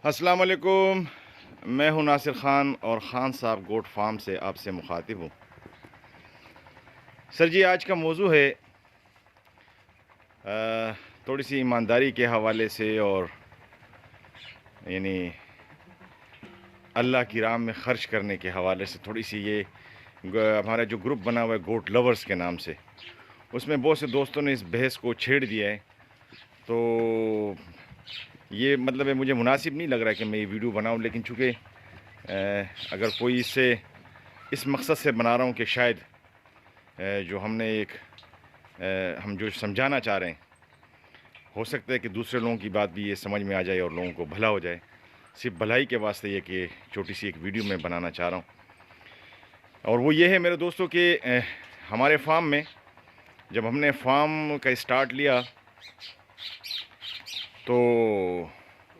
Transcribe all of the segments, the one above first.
السلام علیکم، میں ہوں ناصر خان اور خان صاحب گوٹ فارم سے آپ سے مخاطب ہوں۔ سر جی، آج کا موضوع ہے تھوڑی سی ایمانداری کے حوالے سے اور یعنی اللہ کی راہ میں خرچ کرنے کے حوالے سے تھوڑی سی یہ ہمارا جو گروپ بنا ہوا ہے گوٹ لورز کے نام سے، اس میں بہت سے دوستوں نے اس بحث کو چھیڑ دیا ہے۔ تو یہ مطلب ہے مجھے مناسب نہیں لگ رہا ہے کہ میں یہ ویڈیو بناؤں، لیکن چونکہ اگر کوئی اس مقصد سے بنا رہا ہوں کہ شاید جو ہم جو سمجھانا چاہ رہے ہیں، ہو سکتا ہے کہ دوسرے لوگوں کی بات بھی یہ سمجھ میں آ جائے اور لوگوں کو بھلا ہو جائے۔ صرف بھلائی کے واسطے یہ کہ چھوٹی سی ایک ویڈیو میں بنانا چاہ رہا ہوں، اور وہ یہ ہے میرے دوستوں کہ ہمارے فارم میں جب ہم نے فارم کا اسٹارٹ لیا تو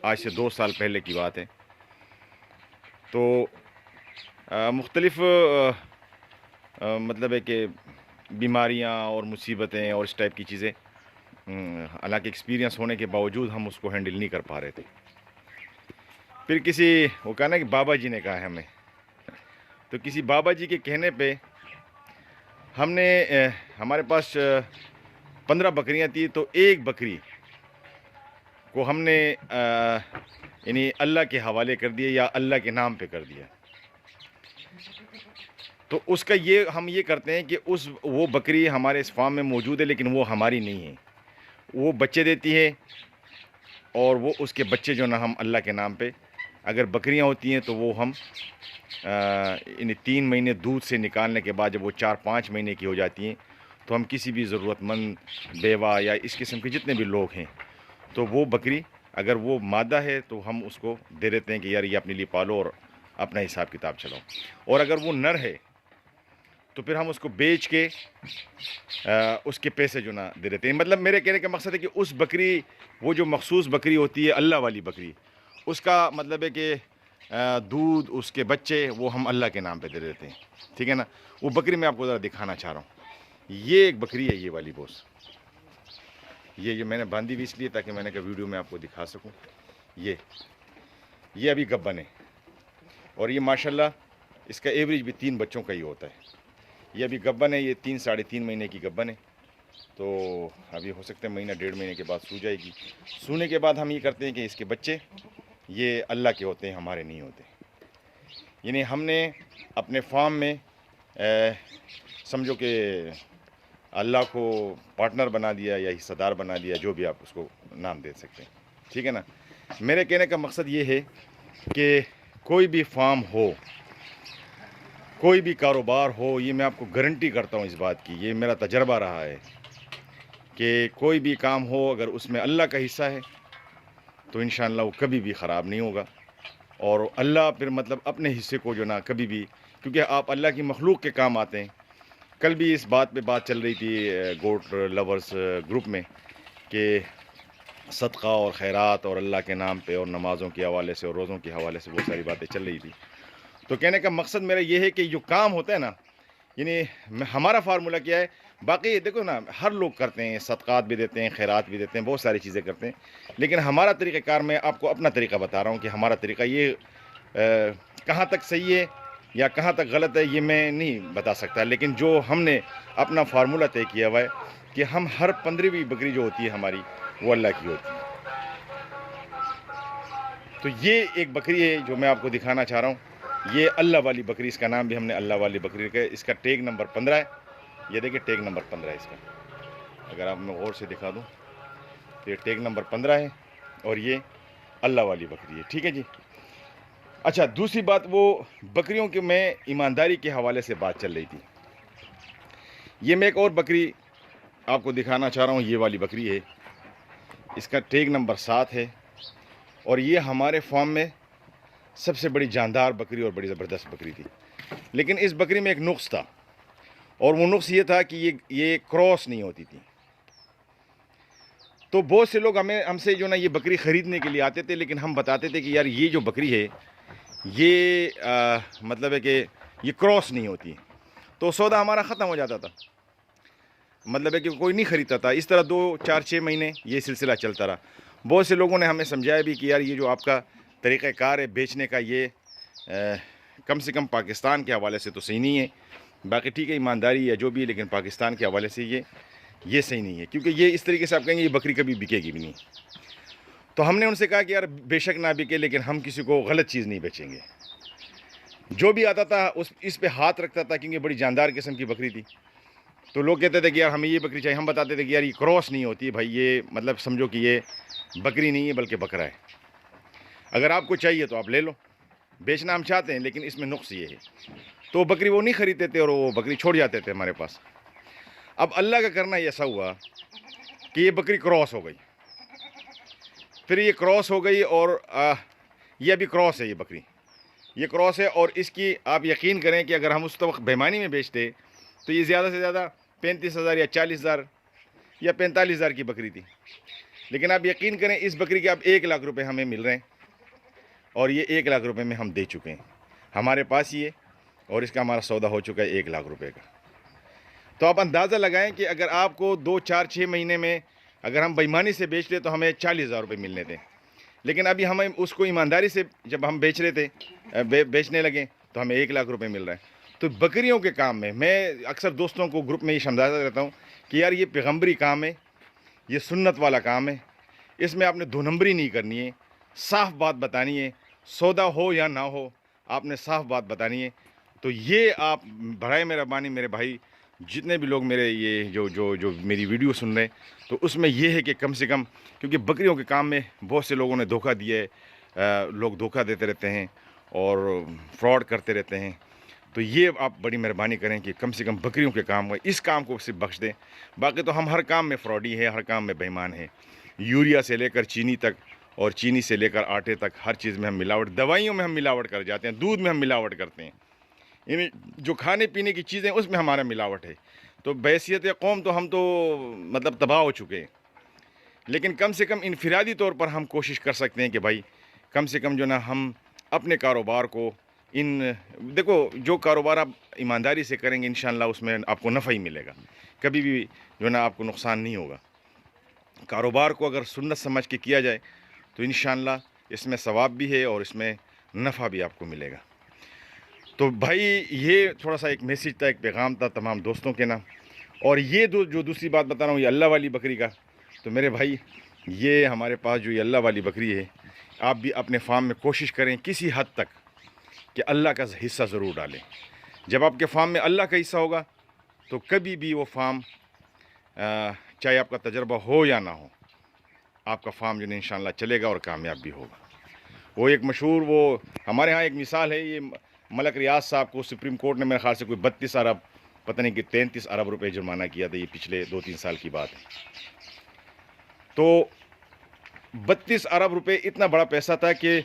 آج سے 2 سال پہلے کی بات ہے، تو مختلف مطلب ہے کہ بیماریاں اور مصیبتیں اور اس ٹائپ کی چیزیں، حالانکہ ایکسپیرینس ہونے کے باوجود ہم اس کو ہینڈل نہیں کر پا رہے تھے۔ پھر وہ کہا نا کہ بابا جی نے کہا ہے ہمیں، تو کسی بابا جی کے کہنے پہ ہم نے ہمارے پاس 15 بکریاں تھیں، تو ایک بکری کو ہم نے یعنی اللہ کے حوالے کر دیا یا اللہ کے نام پہ کر دیا۔ تو اس کا ہم یہ کرتے ہیں کہ وہ بکری ہمارے اس فارم میں موجود ہے، لیکن وہ ہماری نہیں ہے، وہ بچے دیتی ہے، اور وہ اس کے بچے جو نا ہم اللہ کے نام پہ، اگر بکریاں ہوتی ہیں تو وہ ہم 3 مہینے دودھ سے نکالنے کے بعد جب وہ 4-5 مہینے کی ہو جاتی ہیں تو ہم کسی بھی ضرورت مند بیوہ یا اس قسم کے جتنے بھی لوگ ہیں، تو وہ بکری اگر وہ مادہ ہے تو ہم اس کو دے دیتے ہیں کہ یار یہ اپنے لیے پالو اور اپنا حساب کتاب چلاؤ، اور اگر وہ نر ہے تو پھر ہم اس کو بیچ کے اس کے پیسے جو نا دے دیتے ہیں۔ مطلب میرے کہنے کا مقصد ہے کہ اس بکری، وہ جو مخصوص بکری ہوتی ہے اللہ والی بکری، اس کا مطلب ہے کہ دودھ، اس کے بچے، وہ ہم اللہ کے نام پہ دے دیتے ہیں، ٹھیک ہے نا۔ وہ بکری میں آپ کو ذرا دکھانا چاہ رہا ہوں، یہ ایک بکری ہے، یہ والی بوس، یہ جو میں نے باندھی بھی اس لیے تاکہ میں نے کہا ویڈیو میں آپ کو دکھا سکوں۔ یہ ابھی گبن ہے، اور یہ ماشاءاللہ اس کا ایوریج بھی 3 بچوں کا ہی ہوتا ہے۔ یہ ابھی گبن ہے، یہ 3-3.5 مہینے کی گبن ہے، تو ابھی ہو سکتا ہے 1-1.5 مہینے کے بعد سو جائے گی۔ سونے کے بعد ہم یہ کرتے ہیں کہ اس کے بچے یہ اللہ کے ہوتے ہیں، ہمارے نہیں ہوتے۔ یعنی ہم نے اپنے فارم میں سمجھو کہ اللہ کو پارٹنر بنا دیا یا حصہ دار بنا دیا، جو بھی آپ اس کو نام دے سکتے ہیں، ٹھیک ہے نا۔ میرے کہنے کا مقصد یہ ہے کہ کوئی بھی فارم ہو، کوئی بھی کاروبار ہو، یہ میں آپ کو گارنٹی کرتا ہوں اس بات کی، یہ میرا تجربہ رہا ہے کہ کوئی بھی کام ہو اگر اس میں اللہ کا حصہ ہے تو انشاءاللہ وہ کبھی بھی خراب نہیں ہوگا، اور اللہ پھر مطلب اپنے حصے کو جو نا کبھی بھی، کیونکہ آپ اللہ کی مخلوق کے کام آتے ہیں۔ کل بھی اس بات پہ بات چل رہی تھی گوٹ لورز گروپ میں کہ صدقہ اور خیرات اور اللہ کے نام پہ اور نمازوں کے حوالے سے اور روزوں کے حوالے سے بہت ساری باتیں چل رہی تھی۔ تو کہنے کا مقصد میرا یہ ہے کہ جو کام ہوتا ہے نا، یعنی ہمارا فارمولہ کیا ہے، باقی دیکھو نا ہر لوگ کرتے ہیں، صدقات بھی دیتے ہیں، خیرات بھی دیتے ہیں، بہت ساری چیزیں کرتے ہیں، لیکن ہمارا طریقہ کار، میں آپ کو اپنا طریقہ بتا رہا ہوں کہ ہمارا طریقہ یہ کہاں تک صحیح ہے یا کہاں تک غلط ہے یہ میں نہیں بتا سکتا، لیکن جو ہم نے اپنا فارمولہ طے کیا ہوا ہے کہ ہم ہر 15ویں بکری جو ہوتی ہے ہماری، وہ اللہ کی ہوتی ہے۔ تو یہ ایک بکری ہے جو میں آپ کو دکھانا چاہ رہا ہوں، یہ اللہ والی بکری، اس کا نام بھی ہم نے اللہ والی بکری رکھا ہے۔ اس کا ٹیگ نمبر 15 ہے، یہ دیکھیں ٹیگ نمبر 15 ہے اس کا، اگر آپ میں غور سے دکھا دوں تو یہ ٹیگ نمبر 15 ہے، اور یہ اللہ والی بکری ہے، ٹھیک ہے جی۔ اچھا، دوسری بات، وہ بکریوں کے میں ایمانداری کے حوالے سے بات چل رہی تھی، یہ میں ایک اور بکری آپ کو دکھانا چاہ رہا ہوں، یہ والی بکری ہے، اس کا ٹیگ نمبر 7 ہے، اور یہ ہمارے فارم میں سب سے بڑی جاندار بکری اور بڑی زبردست بکری تھی، لیکن اس بکری میں ایک نقص تھا، اور وہ نقص یہ تھا کہ یہ کراس نہیں ہوتی تھی۔ تو بہت سے لوگ ہم سے جو نا یہ بکری خریدنے کے لیے آتے تھے، لیکن ہم بتاتے تھے کہ یار یہ جو بکری ہے یہ مطلب ہے کہ یہ کراس نہیں ہوتی، تو سودا ہمارا ختم ہو جاتا تھا، مطلب ہے کہ کوئی نہیں خریدتا تھا۔ اس طرح 2-4-6 مہینے یہ سلسلہ چلتا رہا۔ بہت سے لوگوں نے ہمیں سمجھایا بھی کہ یار یہ جو آپ کا طریقہ کار ہے بیچنے کا یہ کم سے کم پاکستان کے حوالے سے تو صحیح نہیں ہے. باقی ٹھیک ہے ایمانداری یا جو بھی ہے, لیکن پاکستان کے حوالے سے یہ صحیح نہیں ہے, کیونکہ یہ اس طریقے سے آپ کہیں گے یہ بکری کبھی بکے گی بھی نہیں. تو ہم نے ان سے کہا کہ یار بے شک نہ بکے, لیکن ہم کسی کو غلط چیز نہیں بیچیں گے. جو بھی آتا تھا اس پہ ہاتھ رکھتا تھا, کیونکہ بڑی جاندار قسم کی بکری تھی. تو لوگ کہتے تھے کہ یار ہمیں یہ بکری چاہیے. ہم بتاتے تھے کہ یار یہ کراس نہیں ہوتی بھائی, یہ مطلب سمجھو کہ یہ بکری نہیں ہے بلکہ بکرا ہے. اگر آپ کو چاہیے تو آپ لے لو, بیچنا ہم چاہتے ہیں لیکن اس میں نقص یہ ہے. تو بکری وہ نہیں خریدتے تھے اور وہ بکری چھوڑ جاتے تھے ہمارے پاس. اب اللہ کا کرنا ایسا ہوا کہ یہ بکری کراس ہو گئی. پھر یہ کراس ہو گئی اور یہ ابھی کراس ہے, یہ بکری یہ کراس ہے. اور اس کی آپ یقین کریں کہ اگر ہم اس وقت بےمانی میں بیچتے تو یہ زیادہ سے زیادہ 35,000 یا 40,000 یا 45,000 کی بکری تھی. لیکن آپ یقین کریں اس بکری کے اب 1 لاکھ روپے ہمیں مل رہے ہیں, اور یہ 1 لاکھ روپے میں ہم دے چکے ہیں ہمارے پاس یہ, اور اس کا ہمارا سودا ہو چکا ہے 1 لاکھ روپے کا. تو آپ اندازہ لگائیں کہ اگر آپ کو 2 4 6 مہینے میں اگر ہم بےمانی سے بیچتے تو ہمیں 40,000 روپے ملنے تھے. لیکن ابھی ہمیں اس کو ایمانداری سے جب ہم بیچ رہے تھے بیچنے لگے تو ہمیں 1 لاکھ روپے مل رہا ہے. تو بکریوں کے کام میں اکثر دوستوں کو گروپ میں یہ سمجھاتا رہتا ہوں کہ یار یہ پیغمبری کام ہے, یہ سنت والا کام ہے. اس میں آپ نے 2 نمبری نہیں کرنی ہے, صاف بات بتانی ہے. سودا ہو یا نہ ہو آپ نے صاف بات بتانی ہے. تو یہ آپ برائے مہربانی میرے بھائی جتنے بھی لوگ میرے یہ جو میری ویڈیو سن رہے ہیں, تو اس میں یہ ہے کہ کم سے کم, کیونکہ بکریوں کے کام میں بہت سے لوگوں نے دھوکہ دیا ہے, لوگ دھوکہ دیتے رہتے ہیں اور فراڈ کرتے رہتے ہیں. تو یہ آپ بڑی مہربانی کریں کہ کم سے کم بکریوں کے کام میں اس کام کو صرف بخش دیں. باقی تو ہم ہر کام میں فراڈی ہے, ہر کام میں بےمان ہے. یوریا سے لے کر چینی تک, اور چینی سے لے کر آٹے تک, ہر چیز میں ہم ملاوٹ, دوائیوں میں ہم ملاوٹ کر جاتے ہیں, دودھ میں ہم ملاوٹ کرتے ہیں, یعنی جو کھانے پینے کی چیزیں اس میں ہمارا ملاوٹ ہے. تو بحیثیت قوم تو ہم تو مطلب تباہ ہو چکے ہیں. لیکن کم سے کم انفرادی طور پر ہم کوشش کر سکتے ہیں کہ بھائی کم سے کم جو نا ہم اپنے کاروبار کو دیکھو جو کاروبار آپ ایمانداری سے کریں گے انشاءاللہ اس میں آپ کو نفع ہی ملے گا, کبھی بھی جو نا آپ کو نقصان نہیں ہوگا. کاروبار کو اگر سنت سمجھ کے کیا جائے تو انشاءاللہ اس میں ثواب بھی ہے اور اس میں نفع بھی آپ کو ملے گا. تو بھائی یہ تھوڑا سا ایک میسیج تھا, ایک پیغام تھا تمام دوستوں کے نام. اور یہ جو دوسری بات بتا رہا ہوں یہ اللہ والی بکری کا, تو میرے بھائی یہ ہمارے پاس جو یہ اللہ والی بکری ہے, آپ بھی اپنے فارم میں کوشش کریں کسی حد تک کہ اللہ کا حصہ ضرور ڈالیں. جب آپ کے فارم میں اللہ کا حصہ ہوگا تو کبھی بھی وہ فارم چاہے آپ کا تجربہ ہو یا نہ ہو, آپ کا فارم جو ہے انشاءاللہ چلے گا اور کامیاب بھی ہوگا. وہ ایک مشہور وہ ہمارے ہاں ایک مثال ہے, یہ ملک ریاض صاحب کو سپریم کورٹ نے میرے خیال سے کوئی 32 ارب پتہ نہیں کہ 33 ارب روپے جرمانہ کیا تھا. یہ پچھلے 2-3 سال کی بات ہے. تو 32 ارب روپے اتنا بڑا پیسہ تھا کہ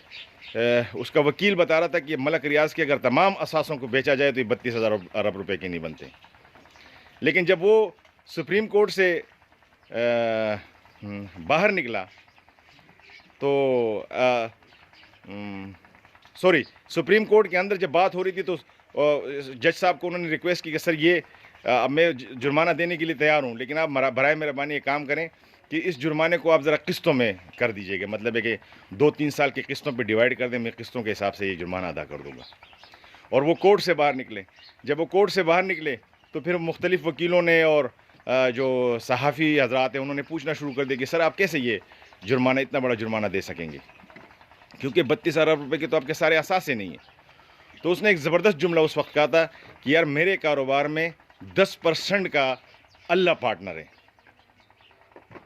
اس کا وکیل بتا رہا تھا کہ ملک ریاض کے اگر تمام اثاثوں کو بیچا جائے تو یہ 32 ارب روپے کے نہیں بنتے. لیکن جب وہ سپریم کورٹ سے باہر نکلا تو سپریم کورٹ کے اندر جب بات ہو رہی تھی تو جج صاحب کو انہوں نے ریکویسٹ کی کہ سر یہ اب میں جرمانہ دینے کے لیے تیار ہوں, لیکن آپ برائے مہربانی یہ کام کریں کہ اس جرمانے کو آپ ذرا قسطوں میں کر دیجیے گا, مطلب ہے کہ 2-3 سال کی قسطوں پہ ڈیوائڈ کر دیں, میں قسطوں کے حساب سے یہ جرمانہ ادا کر دوں گا. اور وہ کورٹ سے باہر نکلے. جب وہ کورٹ سے باہر نکلے تو پھر مختلف وکیلوں نے اور جو صحافی حضرات ہیں انہوں نے پوچھنا شروع کر دیا کہ سر آپ کیسے یہ جرمانہ اتنا بڑا جرمانہ دے سکیں گے, کیونکہ 32 ارب روپے کے تو آپ کے سارے اثاثے نہیں ہیں. تو اس نے ایک زبردست جملہ اس وقت کہا تھا کہ یار میرے کاروبار میں 10% کا اللہ پارٹنر ہے.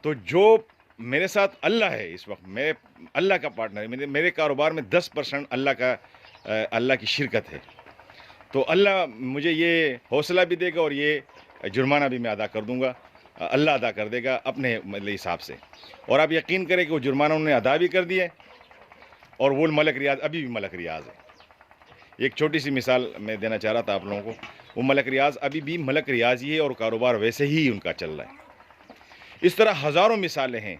تو جو میرے ساتھ اللہ ہے اس وقت, میں اللہ کا پارٹنر ہے, میرے کاروبار میں 10% اللہ کی شرکت ہے. تو اللہ مجھے یہ حوصلہ بھی دے گا اور یہ جرمانہ بھی میں ادا کر دوں گا, اللہ ادا کر دے گا اپنے حساب سے. اور آپ یقین کریں کہ وہ جرمانہ انہوں نے ادا بھی کر دیا اور وہ ملک ریاض ابھی بھی ملک ریاض ہے. ایک چھوٹی سی مثال میں دینا چاہ رہا تھا آپ لوگوں کو, وہ ملک ریاض ابھی بھی ملک ریاض ہی ہے اور کاروبار ویسے ہی ان کا چل رہا ہے. اس طرح ہزاروں مثالیں ہیں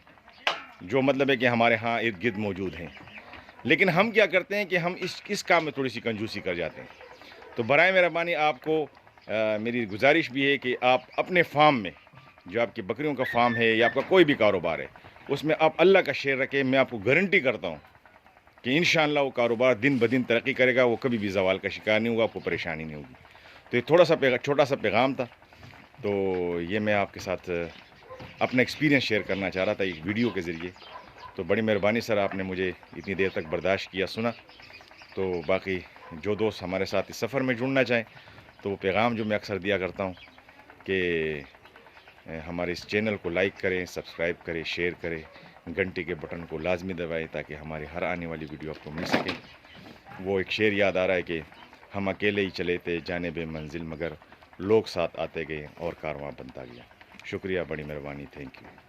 جو مطلب ہے کہ ہمارے ہاں ارد گرد موجود ہیں. لیکن ہم کیا کرتے ہیں کہ ہم اس کام میں تھوڑی سی کنجوسی کر جاتے ہیں. تو برائے مہربانی آپ کو میری گزارش بھی ہے کہ آپ اپنے فارم میں جو آپ کی بکریوں کا فارم ہے یا آپ کا کوئی بھی کاروبار ہے اس میں آپ اللہ کا شعر رکھیں. میں آپ کو گارنٹی کرتا ہوں کہ انشاءاللہ وہ کاروبار دن بدن ترقی کرے گا, وہ کبھی بھی زوال کا شکار نہیں ہوگا, آپ کو پریشانی نہیں ہوگی. تو یہ تھوڑا سا چھوٹا سا پیغام تھا, تو یہ میں آپ کے ساتھ اپنا ایکسپیرینس شیئر کرنا چاہ رہا تھا ایک ویڈیو کے ذریعے. تو بڑی مہربانی سر, آپ نے مجھے اتنی دیر تک برداشت کیا, سنا. تو باقی جو دوست ہمارے ساتھ اس سفر میں جڑنا چاہیں تو وہ پیغام جو میں اکثر دیا کرتا ہوں کہ ہمارے اس چینل کو لائک کریں, سبسکرائب کریں, شیئر کریں, گھنٹی کے بٹن کو لازمی دبائیں تاکہ ہماری ہر آنے والی ویڈیو آپ کو مل سکے. وہ ایک شعر یاد آ رہا ہے کہ ہم اکیلے ہی چلے تھے جانب منزل, مگر لوگ ساتھ آتے گئے اور کارواں بنتا گیا. شکریہ, بڑی مہربانی, تھینک یو.